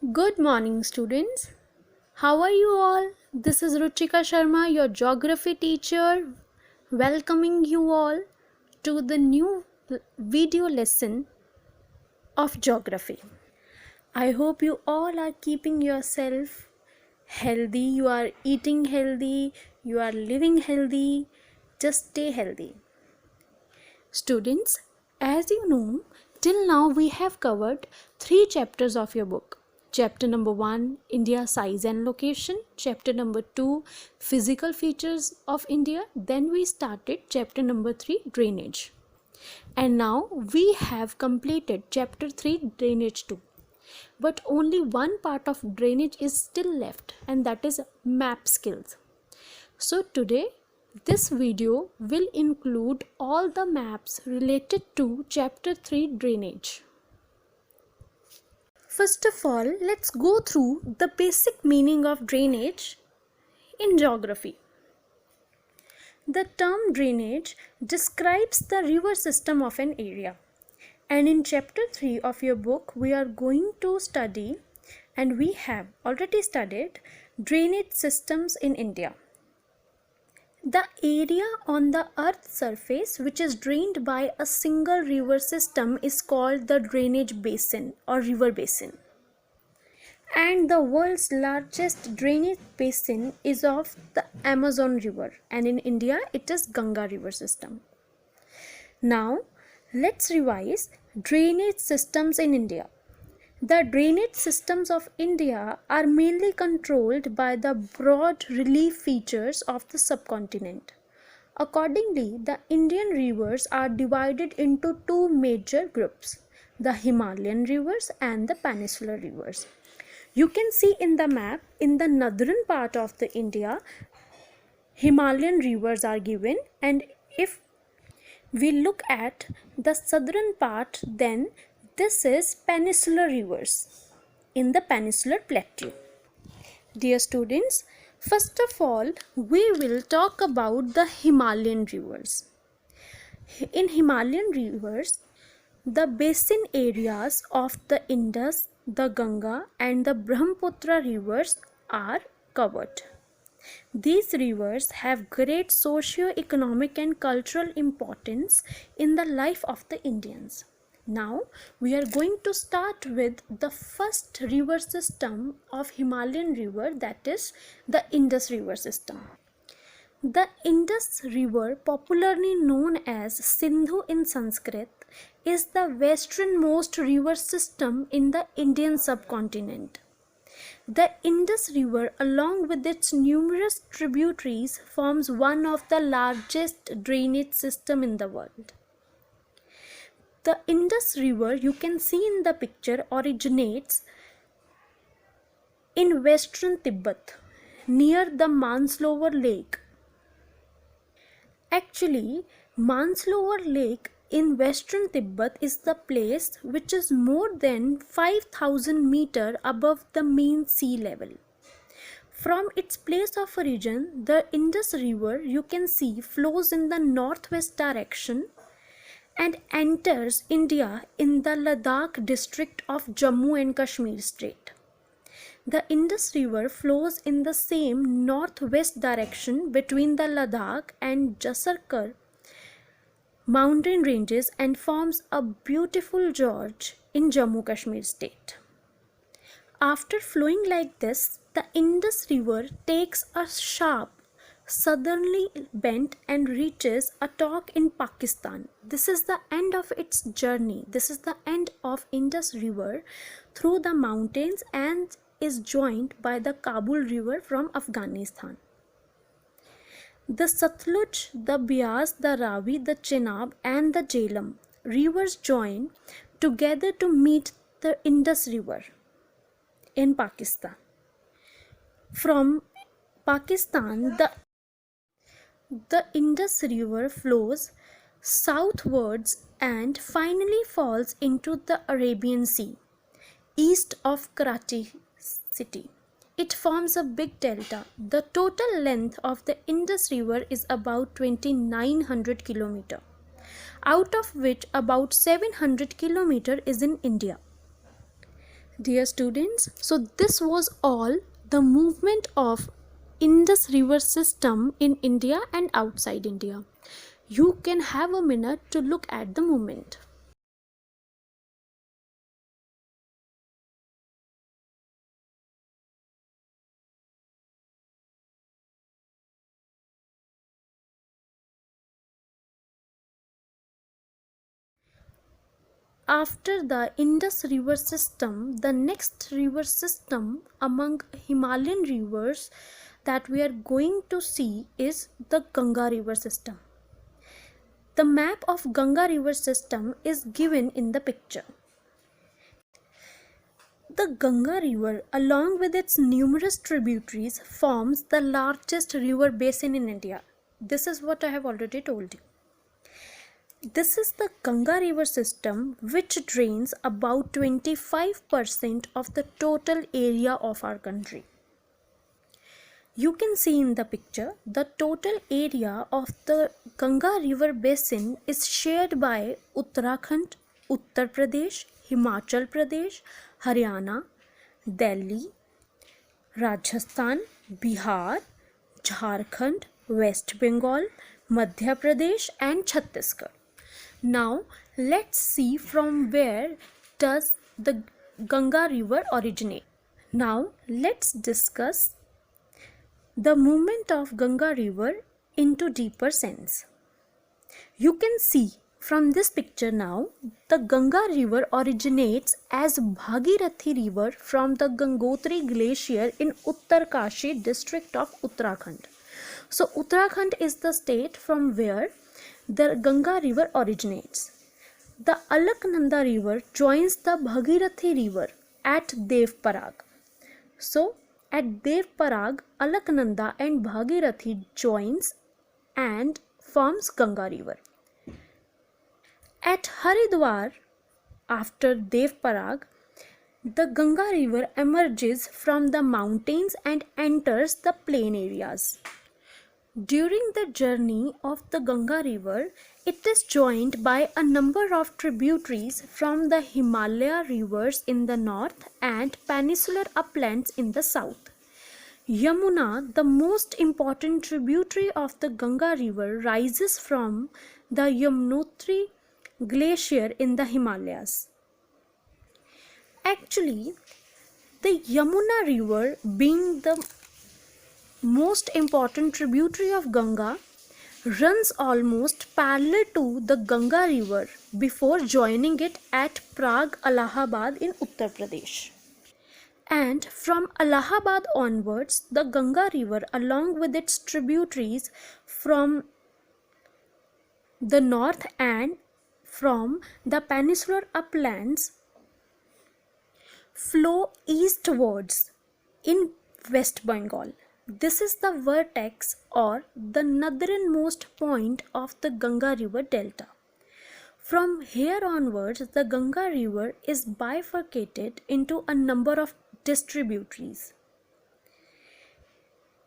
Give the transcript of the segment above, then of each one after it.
Good morning, students. How are you all? This is Ruchika Sharma, your geography teacher, welcoming you all to the new video lesson of geography. I hope you all are keeping yourself healthy, you are eating healthy, you are living healthy. Just stay healthy. Students, as you know, till now we have covered 3 chapters of your book. Chapter number 1, India size and location. Chapter number 2, physical features of India. Then we started chapter number 3, drainage. And now we have completed chapter 3, drainage 2. But only one part of drainage is still left, and that is map skills. So today this video will include all the maps related to chapter 3, drainage. First of all, let's go through the basic meaning of drainage in geography. The term drainage describes the river system of an area. And in chapter 3 of your book, we are going to study, and we have already studied, drainage systems in India. The area on the earth's surface which is drained by a single river system is called the drainage basin or river basin. And the world's largest drainage basin is of the Amazon River, and in India it is Ganga River system. Now let's revise drainage systems in India. The drainage systems of India are mainly controlled by the broad relief features of the subcontinent. Accordingly, the Indian rivers are divided into two major groups, the Himalayan rivers and the peninsular rivers. You can see in the map, in the northern part of the India, Himalayan rivers are given, and if we look at the southern part, then this is peninsular rivers in the peninsular plateau. Dear students, first of all, we will talk about the Himalayan rivers. In Himalayan rivers, the basin areas of the Indus, the Ganga and the Brahmaputra rivers are covered. These rivers have great socio-economic and cultural importance in the life of the Indians. Now we are going to start with the first river system of Himalayan river, that is the Indus river system. The Indus river, popularly known as Sindhu in Sanskrit, is the westernmost river system in the Indian subcontinent. The Indus River, along with its numerous tributaries, forms one of the largest drainage systems in the world. The Indus River, you can see in the picture, originates in western Tibet near the Manslaughter Lake. Actually, Manslaughter Lake in western Tibet is the place which is more than 5,000 meters above the mean sea level. From its place of origin, the Indus River, you can see, flows in the northwest direction and enters India in the Ladakh district of Jammu and Kashmir state. The Indus River flows in the same northwest direction between the Ladakh and Jasarkar mountain ranges and forms a beautiful gorge in Jammu Kashmir state. After flowing like this, the Indus River takes a sharp southerly bend and reaches Attock in Pakistan. This is the end of its journey. This is the end of Indus River through the mountains and is joined by the Kabul River from Afghanistan. The Satluj, the Beas, the Ravi, the Chenab and the Jhelum rivers join together to meet the Indus River in Pakistan. From Pakistan, the Indus River flows southwards and finally falls into the Arabian Sea, east of Karachi city. It forms a big delta. The total length of the Indus River is about 2,900 km, out of which about 700 km is in India. Dear students, so this was all the movement of Indus River system in India and outside India. You can have a minute to look at the movement. After the Indus River system, the next river system among Himalayan rivers that we are going to see is the Ganga River system. The map of Ganga River system is given in the picture. The Ganga River, along with its numerous tributaries, forms the largest river basin in India. This is what I have already told you. This is the Ganga River system, which drains about 25% of the total area of our country. You can see in the picture the total area of the Ganga River basin is shared by Uttarakhand, Uttar Pradesh, Himachal Pradesh, Haryana, Delhi, Rajasthan, Bihar, Jharkhand, West Bengal, Madhya Pradesh and Chhattisgarh. Now let's see from where does the Ganga River originate. Now let's discuss the movement of Ganga River into deeper sense. You can see from this picture now, the Ganga River originates as Bhagirathi River from the Gangotri Glacier in Uttarkashi district of Uttarakhand. So Uttarakhand is the state from where the Ganga River originates. The Alaknanda River joins the Bhagirathi River at Devparag. So at Devparag, Alaknanda and Bhagirathi joins and forms Ganga River. At Haridwar, after Devparag, the Ganga River emerges from the mountains and enters the plain areas. During the journey of the Ganga River, it is joined by a number of tributaries from the Himalaya rivers in the north and peninsular uplands in the south. Yamuna, the most important tributary of the Ganga River, rises from the Yamunotri Glacier in the Himalayas. Actually, the Yamuna River, being the most important tributary of Ganga, runs almost parallel to the Ganga River before joining it at Prague, Allahabad in Uttar Pradesh. And from Allahabad onwards, the Ganga River, along with its tributaries from the north and from the peninsular uplands, flow eastwards in West Bengal. This is the vertex or the northernmost point of the Ganga River delta. From here onwards, the Ganga River is bifurcated into a number of distributaries.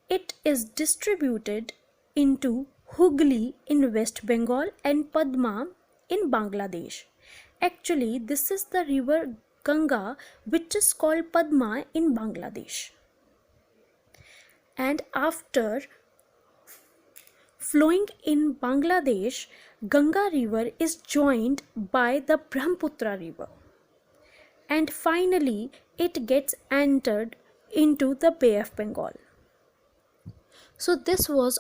It is distributed into Hooghly in West Bengal and Padma in Bangladesh. Actually, this is the river Ganga which is called Padma in Bangladesh. And after flowing in Bangladesh, Ganga River is joined by the Brahmaputra River. And finally, it gets entered into the Bay of Bengal. So this was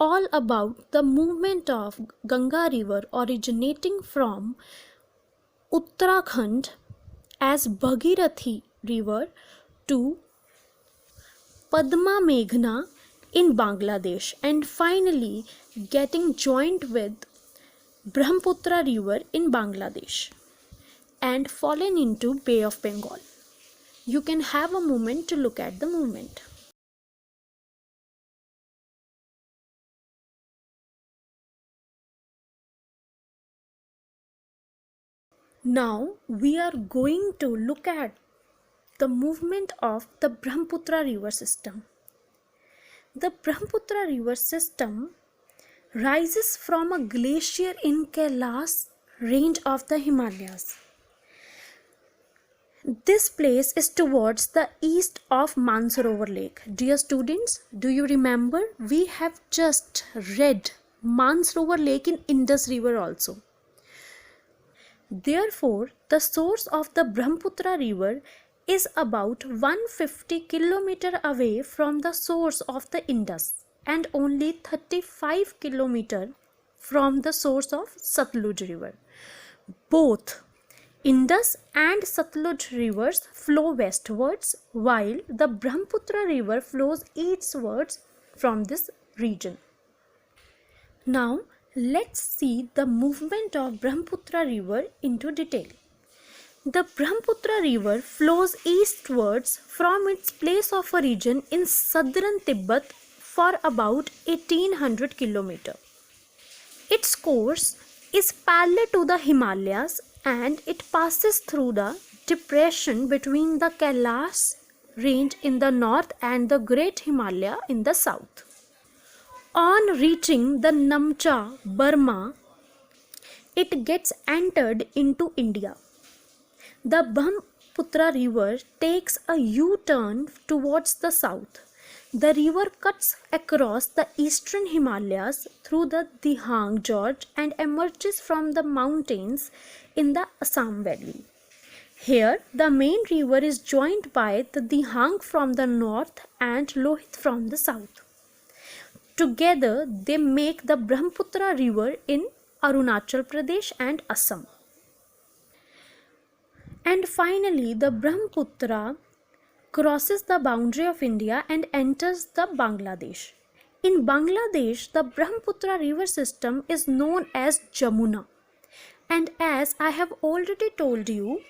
all about the movement of Ganga River originating from Uttarakhand as Bhagirathi River to Padma Meghna in Bangladesh and finally getting joined with Brahmaputra River in Bangladesh and fallen into Bay of Bengal. You can have a moment to look at the movement. Now we are going to look at the movement of the Brahmaputra River system. The Brahmaputra River system rises from a glacier in Kailash range of the Himalayas. This place is towards the east of Mansarovar Lake. Dear students, do you remember we have just read Mansarovar Lake in Indus River also. Therefore, the source of the Brahmaputra River is about 150 km away from the source of the Indus and only 35 km from the source of Satluj River. Both Indus and Satluj rivers flow westwards while the Brahmaputra River flows eastwards from this region. Now let's see the movement of Brahmaputra River into detail. The Brahmaputra River flows eastwards from its place of origin in southern Tibet for about 1800 km. Its course is parallel to the Himalayas and it passes through the depression between the Kailash range in the north and the Great Himalaya in the south. On reaching the Namcha, Burma, it gets entered into India. The Brahmaputra River takes a U-turn towards the south. The river cuts across the eastern Himalayas through the Dihang Gorge and emerges from the mountains in the Assam Valley. Here, the main river is joined by the Dihang from the north and Lohit from the south. Together, they make the Brahmaputra River in Arunachal Pradesh and Assam. And finally, the Brahmaputra crosses the boundary of India and enters the Bangladesh. In Bangladesh, the Brahmaputra river system is known as Jamuna. And as I have already told you,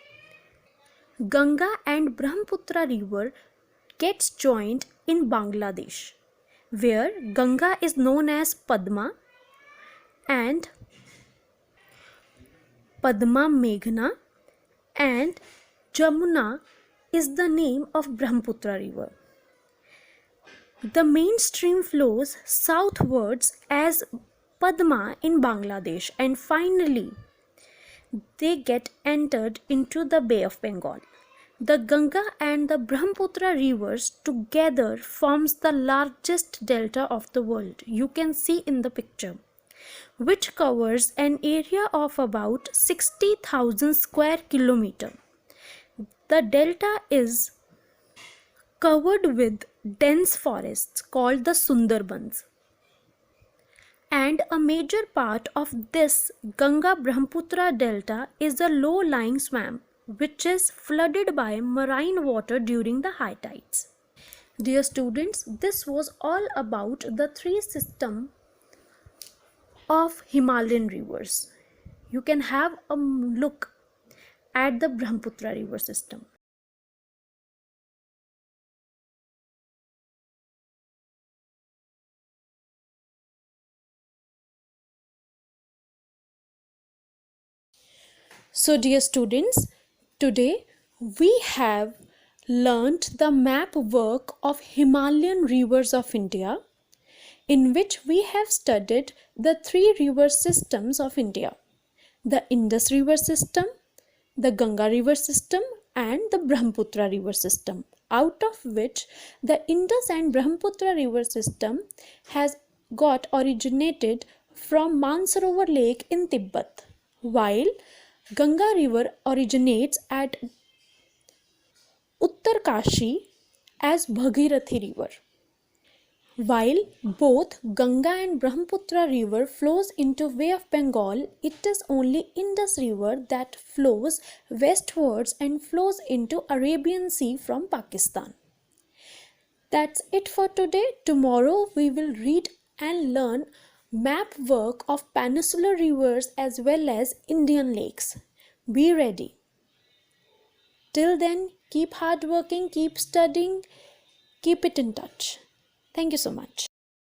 Ganga and Brahmaputra river gets joined in Bangladesh, where Ganga is known as Padma and Padma Meghna and Jamuna is the name of Brahmaputra river. The main stream flows southwards as Padma in Bangladesh and finally they get entered into the Bay of Bengal. The Ganga and the Brahmaputra rivers together forms the largest delta of the world. You can see in the picture, which covers an area of about 60,000 square kilometer. The delta is covered with dense forests called the Sundarbans. And a major part of this Ganga Brahmaputra delta is a low-lying swamp which is flooded by marine water during the high tides. Dear students, this was all about the three systems of Himalayan rivers. You can have a look at the Brahmaputra river system. So dear students, today we have learnt the map work of Himalayan rivers of India, in which we have studied the three river systems of India: the Indus river system, the Ganga river system and the Brahmaputra river system, out of which the Indus and Brahmaputra river system has got originated from Mansarovar Lake in Tibet, while Ganga river originates at Uttarkashi as Bhagirathi river. While both Ganga and Brahmaputra river flows into Bay of Bengal, it is only Indus river that flows westwards and flows into Arabian Sea from Pakistan. That's it for today. Tomorrow we will read and learn map work of peninsular rivers as well as Indian lakes. Be ready. Till then, keep hard working, keep studying, keep it in touch. Thank you so much.